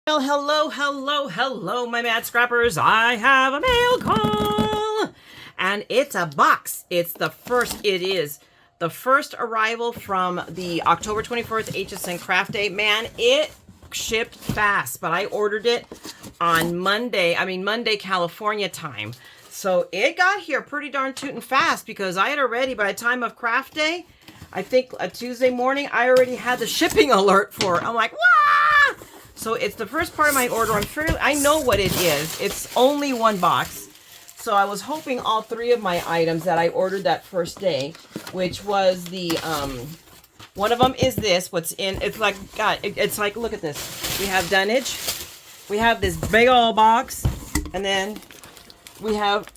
Well, hello, my mad scrappers. I have a mail call, and it's a box. It is the first arrival from the October 24th HSN Craft Day. Man, it shipped fast, but I ordered it on Monday, California time. So it got here pretty darn tootin' fast because I had already, by the time of Craft Day, I think a Tuesday morning, I already had the shipping alert for it. I'm like, wah! So it's the first part of my order. I know what it is. It's only one box. So I was hoping all three of my items that I ordered that first day, which was the, one of them is this, it's like, look at this. We have dunnage. We have this big old box. And then we have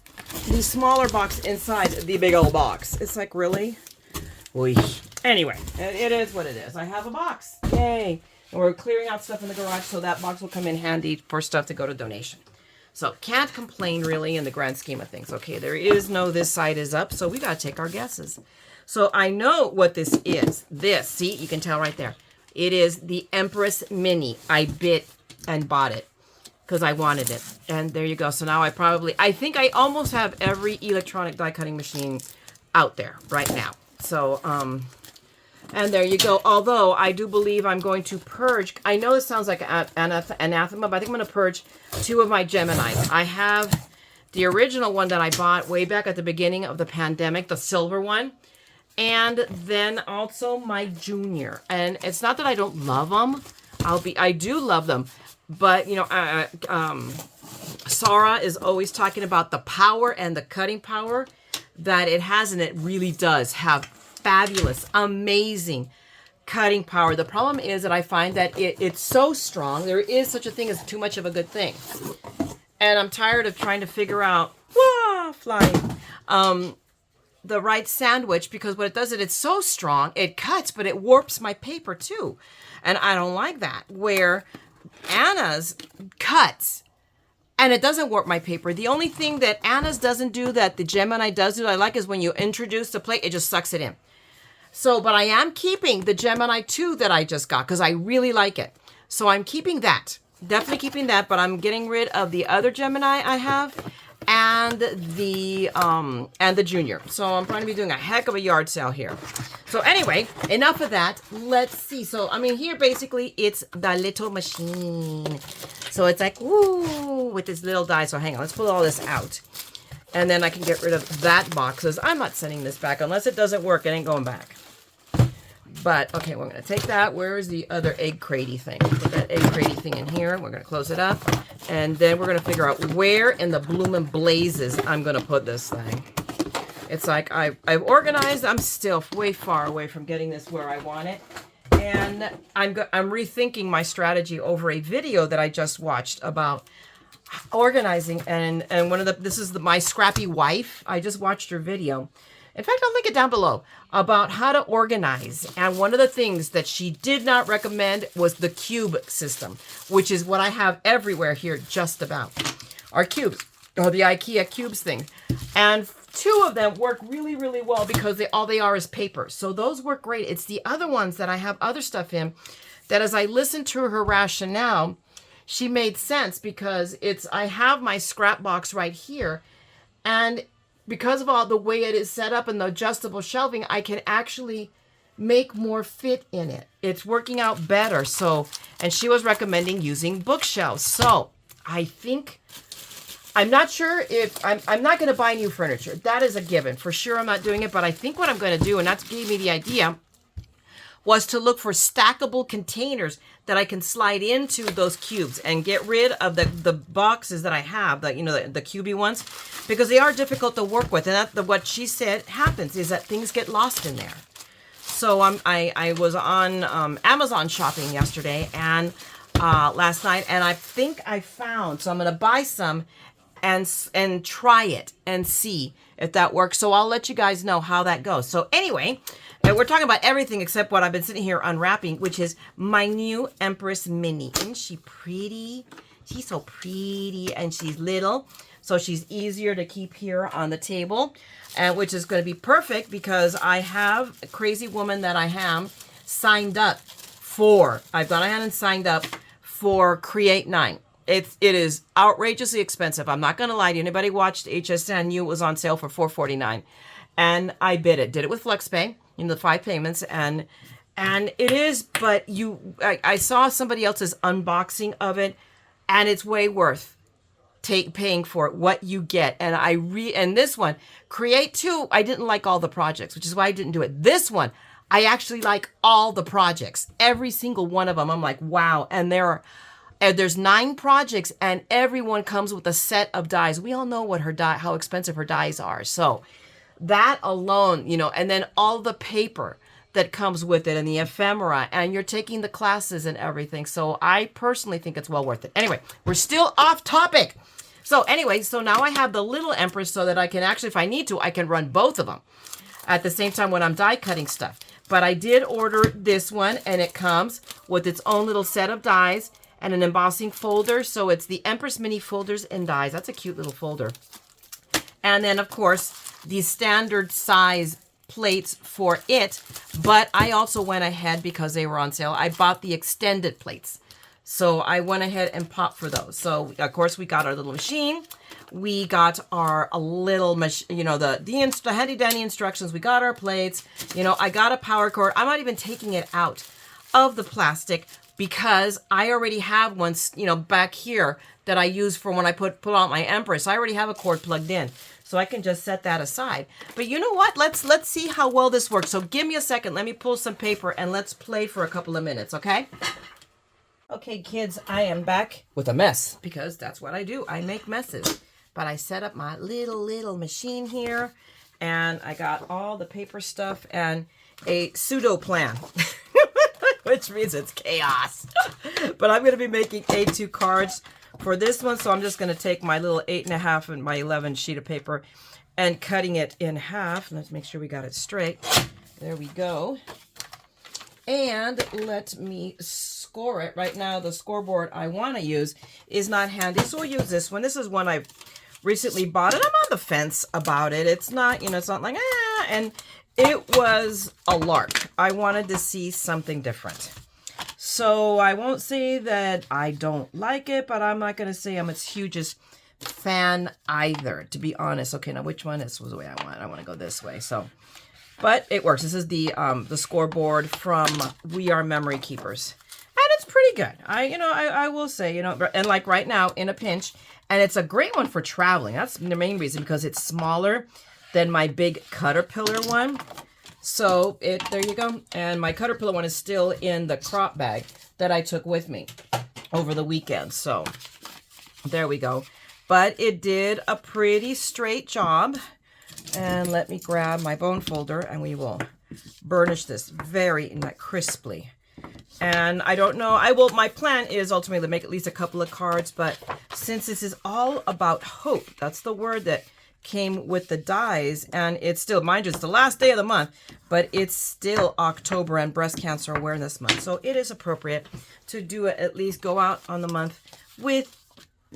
the smaller box inside the big old box. It's like, really? Oy. Anyway, it is what it is. I have a box. Yay. And we're clearing out stuff in the garage, so that box will come in handy for stuff to go to donation. So can't complain really in the grand scheme of things. Okay, there is no this side is up, so we got to take our guesses. So I know what this is. This, see, you can tell right there. It is the Empress Mini. I bit and bought it because I wanted it. And there you go. So now I think I almost have every electronic die cutting machine out there right now. So, and there you go. Although I do believe I'm going to purge. I know this sounds like anathema, but I think I'm going to purge two of my Geminis. I have the original one that I bought way back at the beginning of the pandemic, the silver one. And then also my junior. And it's not that I don't love them. I do love them. But, you know, Sarah is always talking about the power and the cutting power that it has. And it really does have fabulous, amazing cutting power. The problem is that I find that it's so strong. There is such a thing as too much of a good thing. And I'm tired of trying to figure out, flying, the right sandwich, because what it does is it's so strong, it cuts, but it warps my paper too. And I don't like that. Where Anna's cuts and it doesn't warp my paper. The only thing that Anna's doesn't do that the Gemini does do, I like, is when you introduce the plate, it just sucks it in. So, but I am keeping the Gemini 2 that I just got because I really like it. So I'm keeping that. Definitely keeping that, but I'm getting rid of the other Gemini I have and the junior. So I'm going to be doing a heck of a yard sale here. So anyway, enough of that. Let's see. So, I mean, here basically it's the little machine. So it's like, woo, with this little die. So hang on, let's pull all this out. And then I can get rid of that box, because I'm not sending this back. Unless it doesn't work, it ain't going back. But, okay, we're going to take that. Where is the other egg cratey thing? Put that egg cratey thing in here. We're going to close it up. And then we're going to figure out where in the bloomin' blazes I'm going to put this thing. It's like I've organized. I'm still way far away from getting this where I want it. And I'm rethinking my strategy over a video that I just watched about organizing. And this is my scrappy wife. I just watched her video. In fact, I'll link it down below about how to organize. And one of the things that she did not recommend was the cube system, which is what I have everywhere here just about. Our cubes, or the IKEA cubes thing. And two of them work really, really well because all they are is paper. So those work great. It's the other ones that I have other stuff in that as I listened to her rationale, she made sense because I have my scrap box right here. And because of all the way it is set up and the adjustable shelving, I can actually make more fit in it. It's working out better. So, and she was recommending using bookshelves. So I think, I'm not sure if, I'm not going to buy new furniture. That is a given. For sure I'm not doing it. But I think what I'm going to do, and that gave me the idea, was to look for stackable containers that I can slide into those cubes and get rid of the boxes that I have, the cubey ones, because they are difficult to work with. And what she said happens is that things get lost in there. So I was on Amazon shopping yesterday and last night, and I think I found, so I'm going to buy some and try it and see if that works. So I'll let you guys know how that goes. So anyway, we're talking about everything except what I've been sitting here unwrapping, which is my new Empress Mini. Isn't she pretty? She's so pretty, and she's little, so she's easier to keep here on the table, and which is going to be perfect because I have a crazy woman that I am signed up for. I've gone ahead and signed up for Create 9. It is outrageously expensive. I'm not going to lie to you. Anybody watched HSN knew it was on sale for $4.49. And I bid it. Did it with FlexPay, the 5 payments. And it is, but I saw somebody else's unboxing of it, and it's way worth paying for it, what you get. And and this one, Create 2, I didn't like all the projects, which is why I didn't do it. This one, I actually like all the projects. Every single one of them, I'm like, wow. And there's 9 projects, and everyone comes with a set of dies. We all know how expensive her dies are. So that alone, and then all the paper that comes with it and the ephemera, and you're taking the classes and everything. So I personally think it's well worth it. Anyway, we're still off topic. So anyway, so now I have the little Empress so that I can actually, if I need to, I can run both of them at the same time when I'm die cutting stuff. But I did order this one, and it comes with its own little set of dies and an embossing folder. So it's the Empress Mini Folders and Dies. That's a cute little folder. And then, of course, the standard size plates for it. But I also went ahead, because they were on sale, I bought the extended plates. So I went ahead and popped for those. So, of course, we got our little machine. We got our little, the handy-dandy instructions. We got our plates. I got a power cord. I'm not even taking it out of the plastic, because I already have one, back here that I use for when I put out my Empress. I already have a cord plugged in, so I can just set that aside. But you know what? Let's see how well this works. So give me a second. Let me pull some paper, and let's play for a couple of minutes, okay? Okay, kids, I am back with a mess, because that's what I do. I make messes. But I set up my little machine here, and I got all the paper stuff and a pseudo plan, which means it's chaos. But I'm going to be making A2 cards for this one, so I'm just going to take my little 8.5 and my 11 sheet of paper and cutting it in half. Let's make sure we got it straight. There we go. And let me score it. Right now, the scoreboard I want to use is not handy, so we'll use this one. This is one I've recently bought, and I'm on the fence about it. It's not, it's not like, and it was a lark. I wanted to see something different. So I won't say that I don't like it, but I'm not going to say I'm its hugest fan either, to be honest. Okay, now which one? This was the way I want. I want to go this way. So, but it works. This is the scoreboard from We Are Memory Keepers. And it's pretty good. I will say, and like right now in a pinch, and it's a great one for traveling. That's the main reason, because it's smaller than my big Caterpillar one. So there you go. And my Caterpillar one is still in the crop bag that I took with me over the weekend. So there we go. But it did a pretty straight job. And let me grab my bone folder, and we will burnish this very crisply. And I don't know, my plan is ultimately to make at least a couple of cards, but since this is all about hope, that's the word that came with the dies, and it's still, mind you, it's the last day of the month, but it's still October and Breast Cancer Awareness Month. So it is appropriate to do it, at least go out on the month with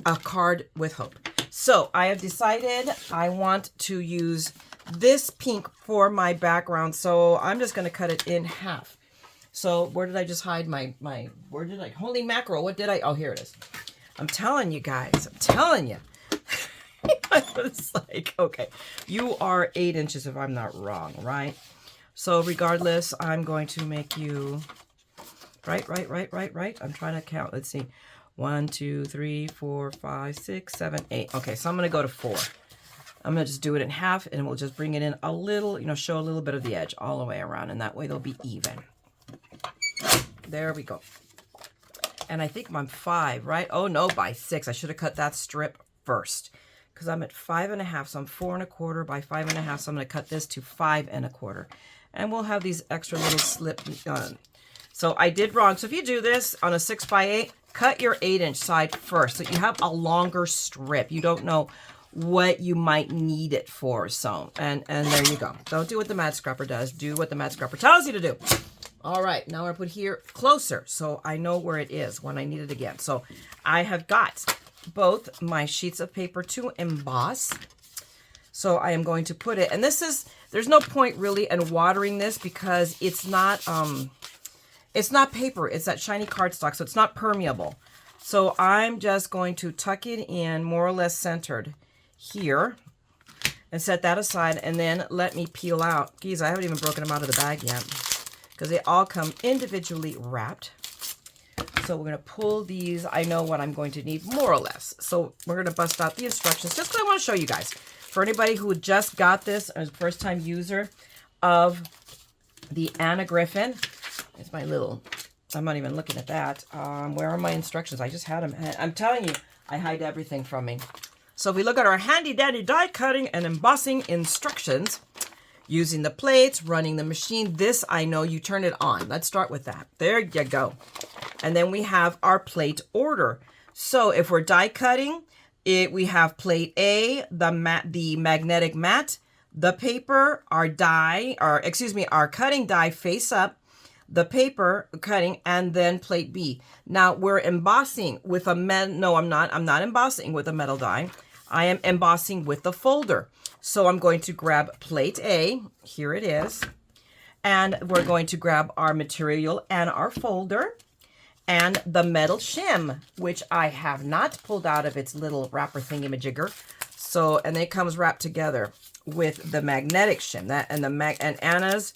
a card with hope. So I have decided I want to use this pink for my background. So I'm just going to cut it in half. So where did I just hide holy mackerel, what did I, oh, here it is. I'm telling you guys, I'm telling you. I was like, okay, you are 8 inches if I'm not wrong, right? So regardless, I'm going to make you, right. I'm trying to count. Let's see. 1, 2, 3, 4, 5, 6, 7, 8. Okay, so I'm going to go to 4. I'm going to just do it in half, and we'll just bring it in a little, show a little bit of the edge all the way around, and that way they'll be even. There we go. And I think I'm 5, right? Oh, no, by 6. I should have cut that strip first, because I'm at 5.5, so I'm 4 1/4 by 5.5, so I'm going to cut this to 5 1/4. And we'll have these extra little slip. So I did wrong. So if you do this on a 6x8, cut your 8-inch side first, so you have a longer strip. You don't know what you might need it for. So, and there you go. Don't do what the TheMaddScrapper does. Do what the TheMaddScrapper tells you to do. All right, now I'm going to put here closer so I know where it is when I need it again. So I have got both my sheets of paper to emboss. So I am going to put it, and this is, there's no point really in watering this because it's not paper. It's that shiny cardstock, so it's not permeable. So I'm just going to tuck it in more or less centered here and set that aside, and then let me peel out. Geez, I haven't even broken them out of the bag yet because they all come individually wrapped. So we're going to pull these. I know what I'm going to need more or less. So we're going to bust out the instructions just because I want to show you guys. For anybody who just got this as a first time user of the Anna Griffin, it's my little, I'm not even looking at that. Where are my instructions? I just had them. I'm telling you, I hide everything from me. So if we look at our handy dandy die cutting and embossing instructions, using the plates, running the machine, this I know you turn it on. Let's start with that. There you go. And then we have our plate order. So if we're die cutting, we have plate A, the magnetic mat, the paper, our die, our cutting die face up, the paper cutting, and then plate B. Now we're embossing with a no, I'm not embossing with a metal die. I am embossing with the folder. So I'm going to grab plate A, here it is, and we're going to grab our material and our folder and the metal shim, which I have not pulled out of its little wrapper thingamajigger. So, and it comes wrapped together with the magnetic shim. And Anna's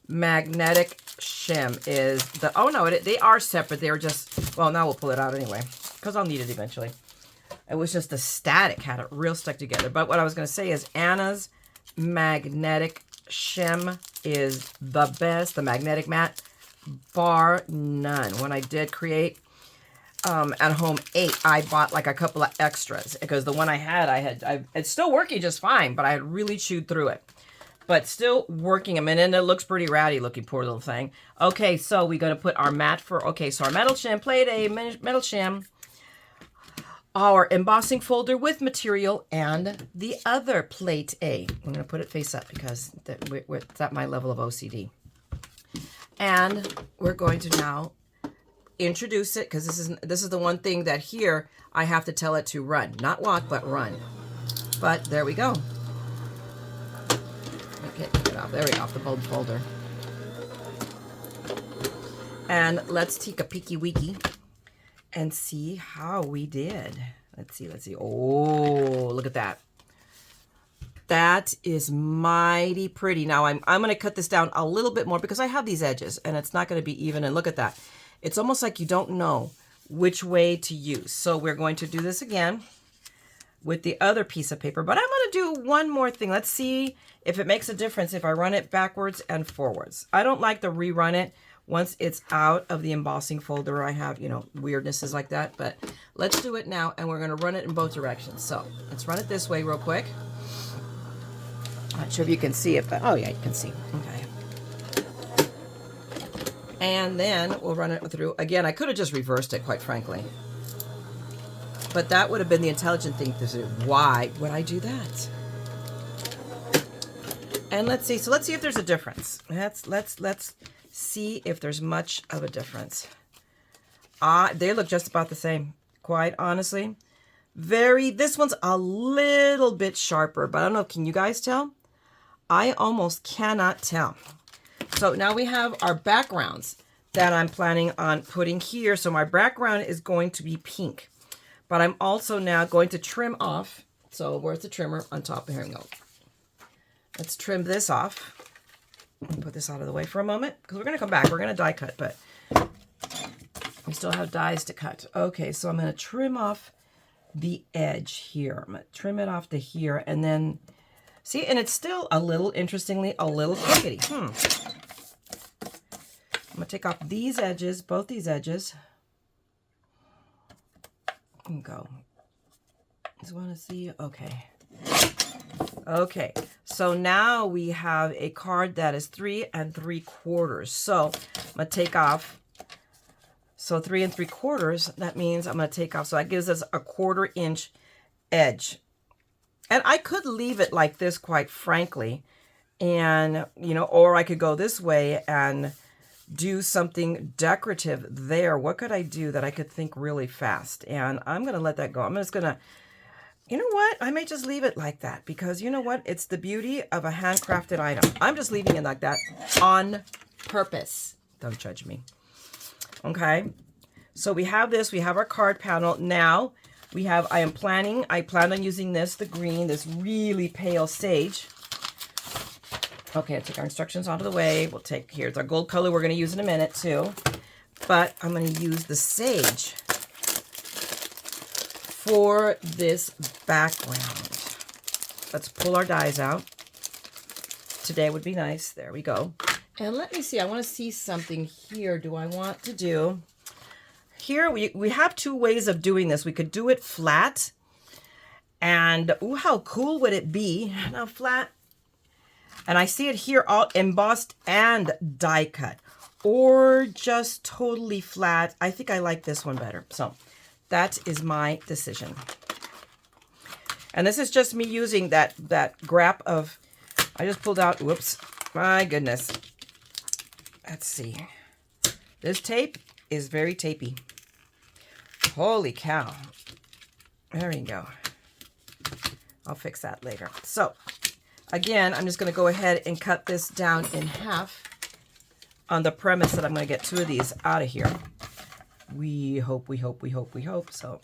magnetic shim is the, oh no, they are separate. They're just, well, now we'll pull it out anyway, because I'll need it eventually. It was just the static, had it real stuck together. But what I was going to say is Anna's magnetic shim is the best, the magnetic mat, bar none. When I did create at home 8, I bought like a couple of extras because the one I had, it's still working just fine, but I had really chewed through it. But still working. I mean, and it looks pretty ratty looking, poor little thing. Okay, so we're going to put our mat for, okay, so our metal shim, plate A, metal shim, our embossing folder with material, and the other plate A. I'm going to put it face up because it's at my level of OCD. And we're going to now introduce it because this is the one thing that here I have to tell it to run. Not walk, but run. But there we go. Okay, take it off. There we go, off the bulb folder. And let's take a peeky weeky and see how we did. Let's see. Oh, look at that. That is mighty pretty. Now I'm going to cut this down a little bit more because I have these edges and it's not going to be even. And look at that. It's almost like you don't know which way to use. So we're going to do this again with the other piece of paper. But I'm going to do one more thing. Let's see if it makes a difference if I run it backwards and forwards. I don't like to rerun it once it's out of the embossing folder. I have, weirdnesses like that. But let's do it now and we're going to run it in both directions. So let's run it this way real quick. Not sure if you can see it, but oh yeah, you can see. Okay. And then we'll run it through. Again, I could have just reversed it, quite frankly. But that would have been the intelligent thing to do. Why would I do that? And let's see. So let's see if there's a difference. Let's see if there's much of a difference. They look just about the same, quite honestly. This one's a little bit sharper, but I don't know. Can you guys tell? I almost cannot tell. So now we have our backgrounds that I'm planning on putting here. So my background is going to be pink, but I'm also now going to trim off. So where's the trimmer? On top. Here we go. Let's trim this off. Put this out of the way for a moment because we're going to come back. We're going to die cut, but we still have dies to cut. Okay, so I'm going to trim off the edge here. I'm going to trim it off to here and then see, and it's still a little, interestingly, a little crookedy. I'm going to take off these edges, both these edges. And go. Just want to see, okay. Okay, so now we have a card that is 3 3/4. So I'm going to take off. So 3 3/4, that means I'm going to take off. So that gives us a 1/4 inch edge. And I could leave it like this, quite frankly. And, or I could go this way and do something decorative there. What could I do that I could think really fast? And I'm going to let that go. I'm just going to, you know what? I may just leave it like that because you know what? It's the beauty of a handcrafted item. I'm just leaving it like that on purpose. Don't judge me. Okay. So we have this, we have our card panel. Now we have, I plan on using this, the green, this really pale sage. Okay, I'll take our instructions out of the way. We'll take, here's our gold color we're gonna use in a minute too. But I'm gonna use the sage for this background. Let's pull our dies out. Today would be nice, there we go. And let me see, I wanna see something here. Do I want to do, here we have two ways of doing this. We could do it flat, and ooh, how cool would it be? Now flat, and I see it here all embossed and die cut, or just totally flat. I think I like this one better. So that is my decision. And this is just me using that grap of, I just pulled out, whoops, my goodness. Let's see. This tape is very tapey. Holy cow. There we go. I'll fix that later. So again, I'm just going to go ahead and cut this down in half on the premise that I'm going to get two of these out of here. We hope. So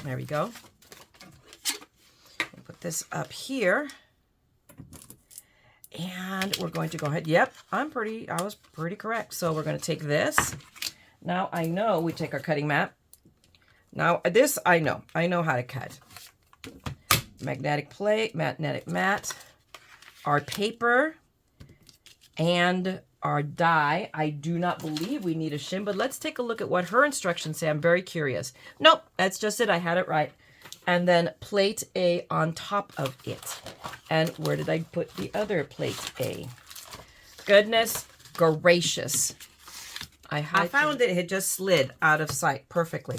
there we go. I'll put this up here. And we're going to go ahead. Yep, I was pretty correct. So we're going to take this. Now I know we take our cutting mat. Now this I know how to cut. Magnetic plate, magnetic mat, our paper, and our die. I do not believe we need a shim, but let's take a look at what her instructions say. I'm very curious. Nope, that's just it. I had it right. And then plate A on top of it. And where did I put the other plate A? Goodness gracious. I found that it had just slid out of sight perfectly.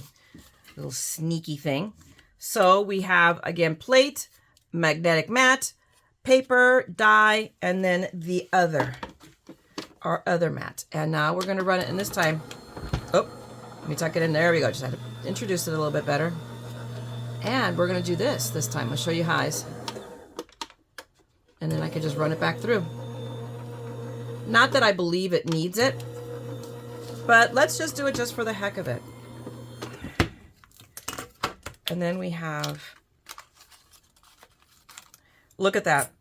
Little sneaky thing. So we have, again, plate, magnetic mat, paper, die, and then the other, our other mat. And now we're going to run it, and this time, oh, let me tuck it in. There we go. Just had to introduce it a little bit better. And we're going to do this time. I'll show you highs. And then I can just run it back through. Not that I believe it needs it, but let's just do it just for the heck of it. And then we have, look at that.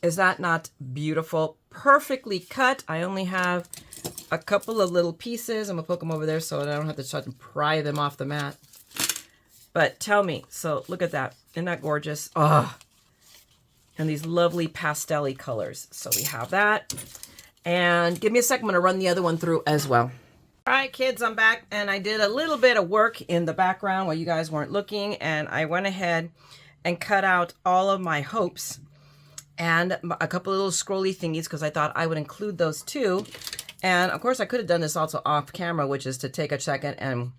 Is that not beautiful? Perfectly cut. I only have a couple of little pieces. I'm going to poke them over there so that I don't have to start to pry them off the mat. But tell me, so look at that. Isn't that gorgeous? Oh, and these lovely pastel-y colors. So we have that. And give me a second. I'm going to run the other one through as well. All right, kids, I'm back, and I did a little bit of work in the background while you guys weren't looking, and I went ahead and cut out all of my hopes and a couple of little scrolly thingies because I thought I would include those too. And of course, I could have done this also off camera, which is to take a second and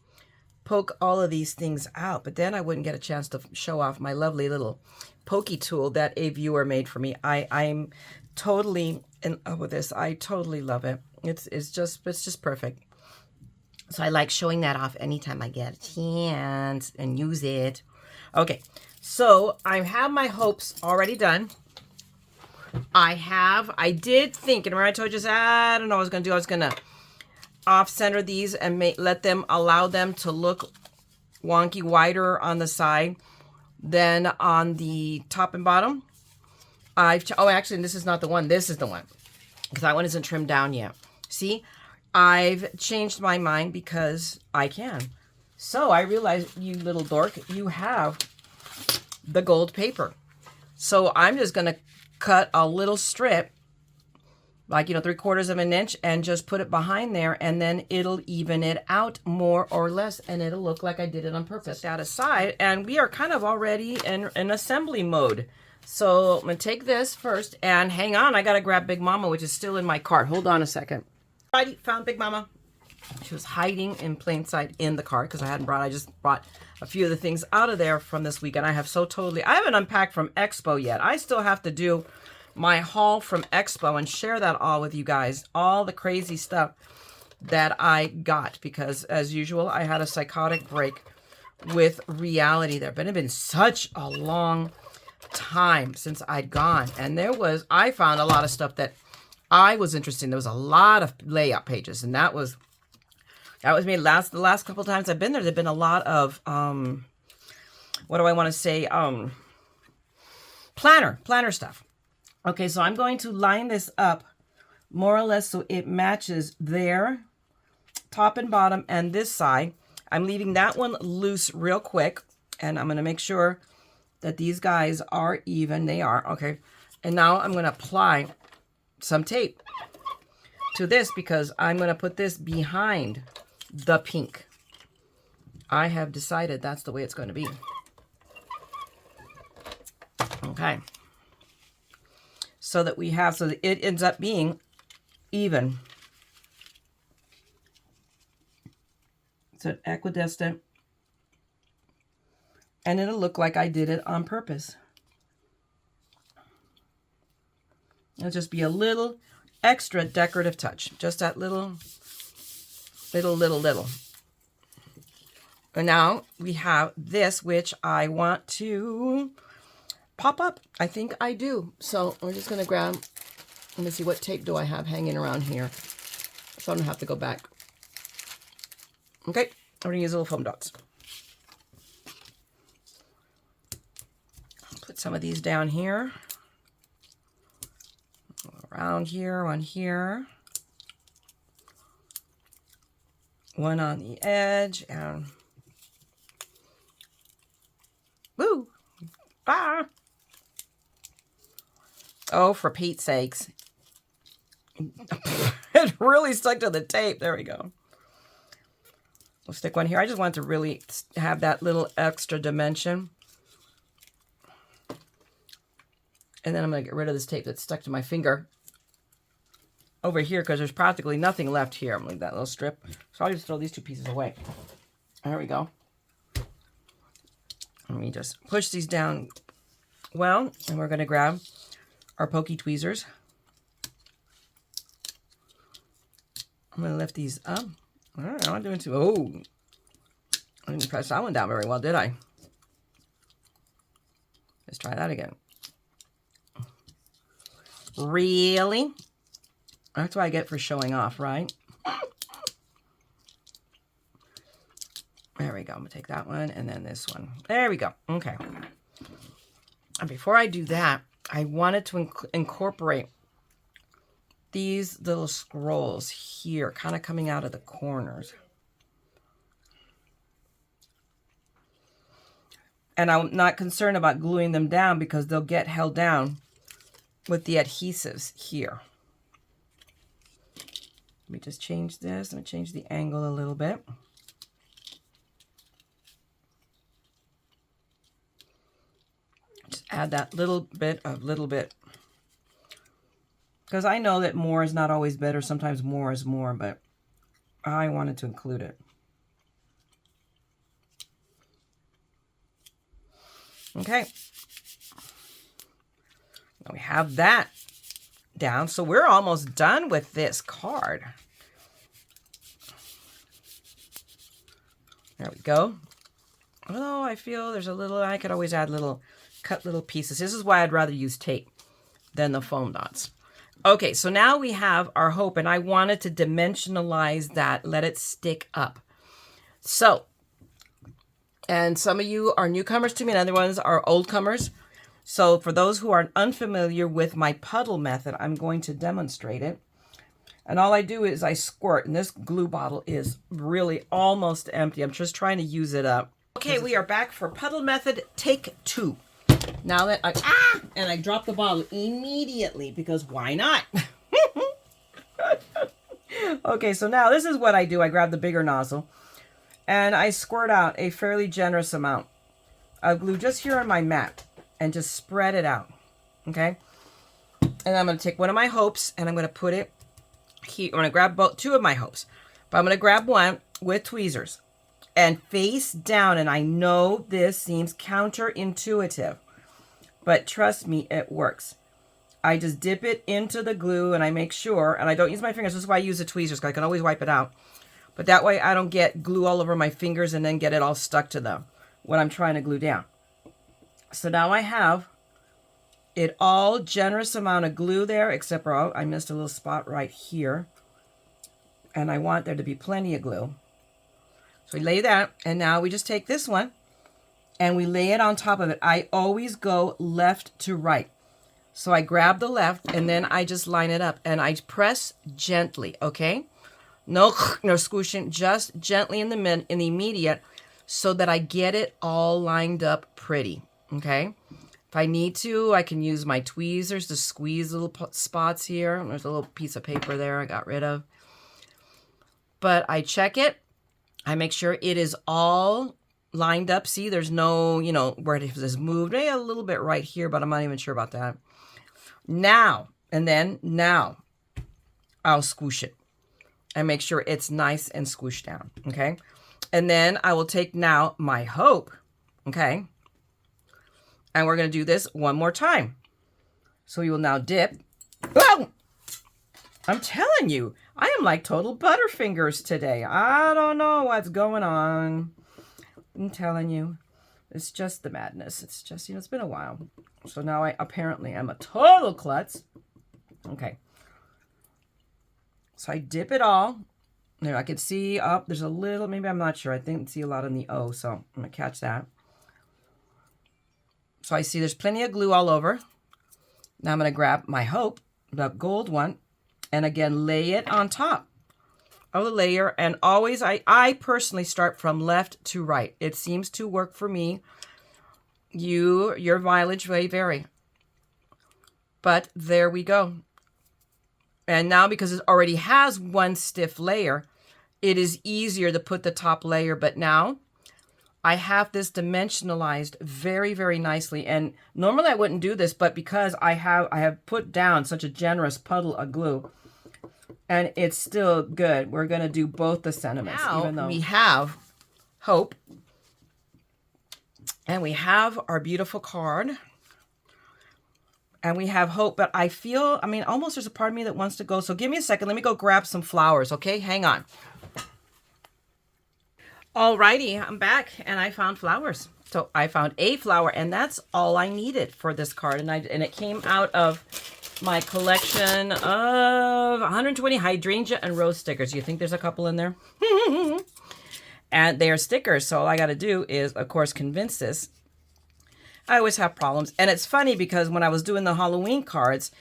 poke all of these things out, but then I wouldn't get a chance to show off my lovely little pokey tool that a viewer made for me. I'm totally in love with this. I totally love it. It's just perfect. So I like showing that off anytime I get a chance and use it. Okay, so I have my hopes already done. I did think, and remember I told you, I don't know what I was going to do. I was going to off-center these and allow them to look wonky wider on the side than on the top and bottom. Oh, actually, this is not the one. This is the one, because that one isn't trimmed down yet. See? I've changed my mind because I can. So I realized, you little dork, you have the gold paper. So I'm just going to cut a little strip, like, 3/4 of an inch, and just put it behind there, and then it'll even it out more or less, and it'll look like I did it on purpose. Set that aside, and we are kind of already in assembly mode. So I'm going to take this first, and hang on, I got to grab Big Mama, which is still in my cart. Hold on a second. I found Big Mama. She was hiding in plain sight in the cart because I just brought a few of the things out of there from this weekend. I haven't unpacked from Expo yet. I still have to do my haul from Expo and share that all with you guys. All the crazy stuff that I got because, as usual, I had a psychotic break with reality there. But it had been such a long time since I'd gone. And I found a lot of stuff that I was interested in. There was a lot of layout pages, and that was That was me the last couple times I've been there. There've been a lot of what do I want to say? Planner stuff. Okay, so I'm going to line this up more or less so it matches their top and bottom and this side. I'm leaving that one loose real quick, and I'm going to make sure that these guys are even. They are. Okay. And now I'm going to apply some tape to this because I'm going to put this behind the pink. I have decided that's the way it's going to be. Okay. So that we have, so that it ends up being even. So equidistant. And it'll look like I did it on purpose. It'll just be a little extra decorative touch. Just that little. And now we have this, which I want to pop up. I think I do. So we're just going to grab, let me see, what tape do I have hanging around here? So I don't have to go back. Okay, I'm going to use little foam dots. Put some of these down here. Around here, one here. One on the edge, and woo! Ah! Oh, for Pete's sakes. It really stuck to the tape. There we go. We'll stick one here. I just want to really have that little extra dimension. And then I'm going to get rid of this tape that's stuck to my finger over here because there's practically nothing left here. I'm going to leave that little strip. So I'll just throw these two pieces away. There we go. Let me just push these down well, and we're going to grab our pokey tweezers. I'm going to lift these up. All right, I'm not doing too. Oh, I didn't press that one down very well, did I? Let's try that again. Really? That's what I get for showing off, right? There we go. I'm going to take that one and then this one. There we go. Okay. And before I do that, I wanted to incorporate these little scrolls here, kind of coming out of the corners. And I'm not concerned about gluing them down because they'll get held down with the adhesives here. Let me just change this. I'm going to change the angle a little bit. Just add that little bit. Because I know that more is not always better. Sometimes more is more, but I wanted to include it. Okay. Now we have that down. So we're almost done with this card. There we go. Although I feel there's a little, I could always add cut little pieces. This is why I'd rather use tape than the foam dots. Okay, so now we have our hope, and I wanted to dimensionalize that, let it stick up. So, and some of you are newcomers to me, and other ones are old comers. So for those who are unfamiliar with my puddle method, I'm going to demonstrate it. And all I do is I squirt, and this glue bottle is really almost empty. I'm just trying to use it up. Okay, we are back for puddle method take 2. Now that I drop the bottle immediately because why not? Okay, so now this is what I do. I grab the bigger nozzle and I squirt out a fairly generous amount of glue just here on my mat and just spread it out. Okay, and I'm going to take one of my hopes and I'm going to put it here. I'm going to grab two of my hopes, but I'm going to grab one with tweezers and face down. And I know this seems counterintuitive, but trust me, it works. I just dip it into the glue and I make sure, and I don't use my fingers. This is why I use the tweezers, because I can always wipe it out. But that way I don't get glue all over my fingers and then get it all stuck to them when I'm trying to glue down. So now I have it all generous amount of glue there, except for I missed a little spot right here. And I want there to be plenty of glue. So we lay that, and now we just take this one and we lay it on top of it. I always go left to right. So I grab the left and then I just line it up and I press gently, okay? No squishing, just gently in the immediate so that I get it all lined up pretty, okay? If I need to, I can use my tweezers to squeeze little spots here. There's a little piece of paper there I got rid of. But I check it. I make sure it is all lined up. See, there's no, where it has moved. Maybe a little bit right here, but I'm not even sure about that. Now, I'll squish it and make sure it's nice and squished down, okay? And then I will take now my hope, okay? And we're going to do this one more time. So you will now dip. Oh! I'm telling you, I am like total Butterfingers today. I don't know what's going on. I'm telling you. It's just the madness. It's just, it's been a while. So now I apparently am a total klutz. Okay. So I dip it all. There, I can see up. There's a little, maybe I'm not sure. I think I see a lot in the O, so I'm going to catch that. So I see there's plenty of glue all over. Now I'm going to grab my hope, the gold one, and again, lay it on top of the layer. And always, I personally start from left to right. It seems to work for me. Your mileage may vary. But there we go. And now because it already has one stiff layer, it is easier to put the top layer. But now I have this dimensionalized very, very nicely. And normally I wouldn't do this, but because I have put down such a generous puddle of glue, and it's still good. We're going to do both the sentiments. Now, even though we have hope, and we have our beautiful card, and we have hope, but I feel, almost there's a part of me that wants to go. So give me a second. Let me go grab some flowers, okay? Hang on. Alrighty, I'm back and I found flowers. So I found a flower and that's all I needed for this card. And it came out of my collection of 120 hydrangea and rose stickers. You think there's a couple in there? And they are stickers. So all I got to do is, of course, convince this. I always have problems. And it's funny because when I was doing the Halloween cards,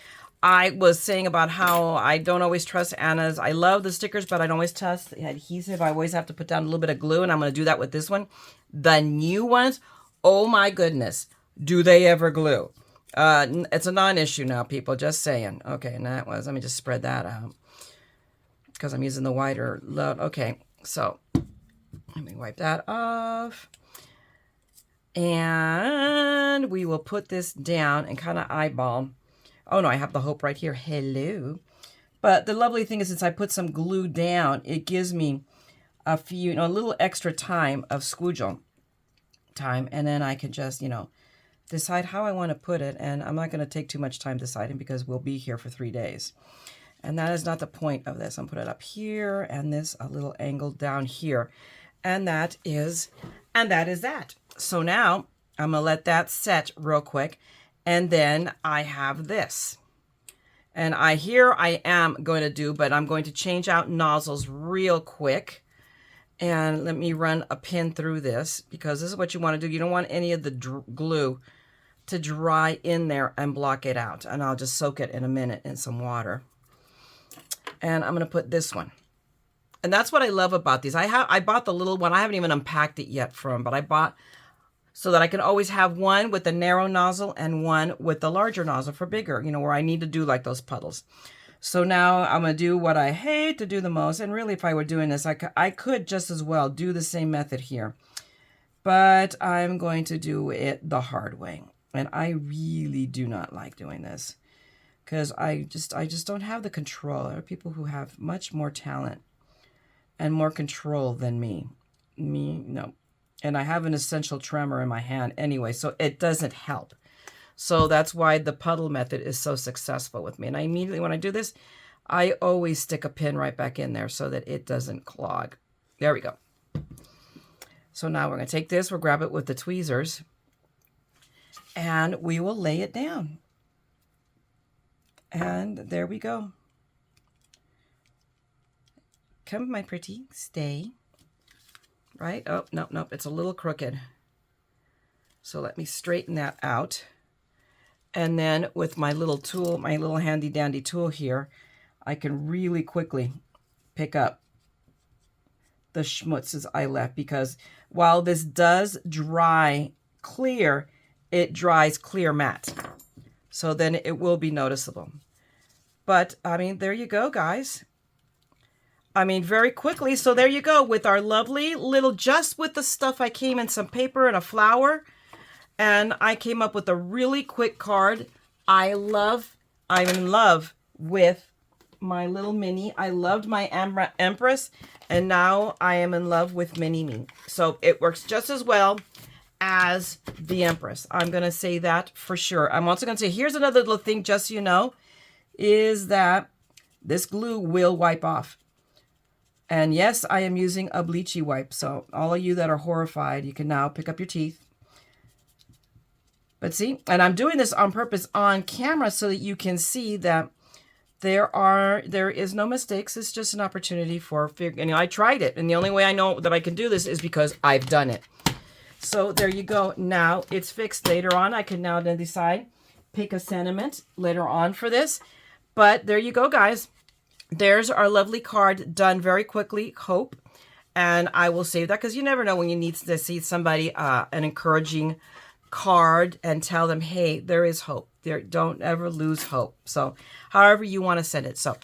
I was saying about how I don't always trust Anna's. I love the stickers, but I don't always trust the adhesive. I always have to put down a little bit of glue, and I'm going to do that with this one. The new ones, oh my goodness, do they ever glue? It's a non-issue now, people, just saying. Okay, and that was, let me just spread that out because I'm using the wider load. Okay, so let me wipe that off. And we will put this down and kind of eyeball. Oh no, I have the hope right here. Hello. But the lovely thing is, since I put some glue down, it gives me a few, a little extra time of squiggle time. And then I can just, decide how I want to put it. And I'm not going to take too much time deciding because we'll be here for 3 days. And that is not the point of this. I'm putting it up here and this a little angle down here. And that is that. So now I'm going to let that set real quick. And then I have this. And I am going to do, but I'm going to change out nozzles real quick. And let me run a pin through this because this is what you want to do. You don't want any of the glue to dry in there and block it out. And I'll just soak it in a minute in some water. And I'm going to put this one. And that's what I love about these. I bought the little one. I haven't even unpacked it yet but I bought so that I can always have one with the narrow nozzle and one with the larger nozzle for bigger, where I need to do like those puddles. So now I'm going to do what I hate to do the most. And really, if I were doing this, I could just as well do the same method here. But I'm going to do it the hard way. And I really do not like doing this because I just don't have the control. There are people who have much more talent and more control than me. No. And I have an essential tremor in my hand anyway, so it doesn't help. So that's why the puddle method is so successful with me. And I immediately, when I do this, I always stick a pin right back in there so that it doesn't clog. There we go. So now we're going to take this, we'll grab it with the tweezers, and we will lay it down. And there we go. Come, my pretty, stay. right? Oh, nope, nope, it's a little crooked. So let me straighten that out. And then with my little tool, my little handy dandy tool here, I can really quickly pick up the schmutzes I left, because while this does dry clear, it dries clear matte. So then it will be noticeable. But I mean, there you go, guys. I mean, very quickly. So there you go with our lovely little, just with the stuff I came in some paper and a flower. And I came up with a really quick card. I'm in love with my little mini. I loved my Empress, and now I am in love with Mini Me. So it works just as well as the Empress. I'm going to say that for sure. I'm also going to say, here's another little thing, just so you know, is that this glue will wipe off. And yes, I am using a bleachy wipe. So all of you that are horrified, you can now pick up your teeth. But see, and I'm doing this on purpose on camera so that you can see that there is no mistakes. It's just an opportunity for figuring. I tried it, and the only way I know that I can do this is because I've done it. So there you go. Now it's fixed. Later on, I can now then decide, pick a sentiment later on for this. But there you go, guys. There's our lovely card done very quickly, hope. And I will save that because you never know when you need to see somebody an encouraging card and tell them, hey, there is hope. Don't ever lose hope. So however you want to send it. So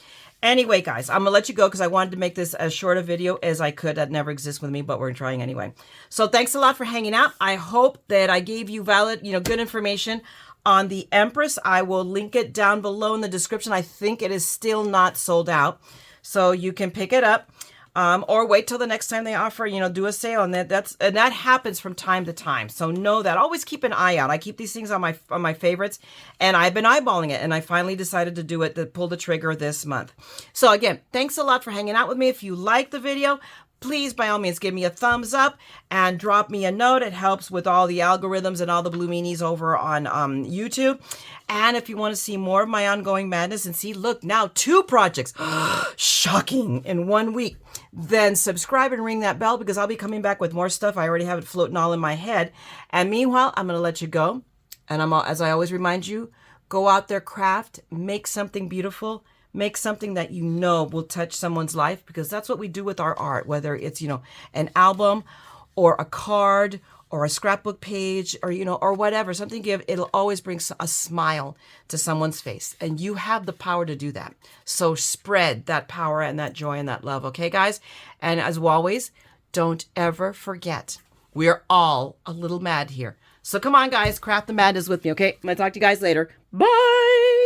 anyway, guys, I'm going to let you go because I wanted to make this as short a video as I could. That never exists with me, but we're trying anyway. So thanks a lot for hanging out. I hope that I gave you valid, good information on the Empress. I will link it down below in the description. I think it is still not sold out, so you can pick it up. Or wait till the next time they offer, do a sale, and that happens from time to time. So know that. Always keep an eye out. I keep these things on my favorites, and I've been eyeballing it, and I finally decided to do it, to pull the trigger this month. So again, thanks a lot for hanging out with me. If you like the video, please, by all means, give me a thumbs up and drop me a note. It helps with all the algorithms and all the blue meanies over on YouTube. And if you want to see more of my ongoing madness and see, look, now 2 projects, shocking, in 1 week, then subscribe and ring that bell because I'll be coming back with more stuff. I already have it floating all in my head. And meanwhile, I'm going to let you go. And as I always remind you, go out there, craft, make something beautiful. Make something that will touch someone's life, because that's what we do with our art, whether it's, an album or a card or a scrapbook page or, or whatever, something it'll always bring a smile to someone's face. And you have the power to do that. So spread that power and that joy and that love. Okay, guys? And as always, don't ever forget, we're all a little mad here. So come on, guys, craft the madness with me. Okay, I'm going to talk to you guys later. Bye.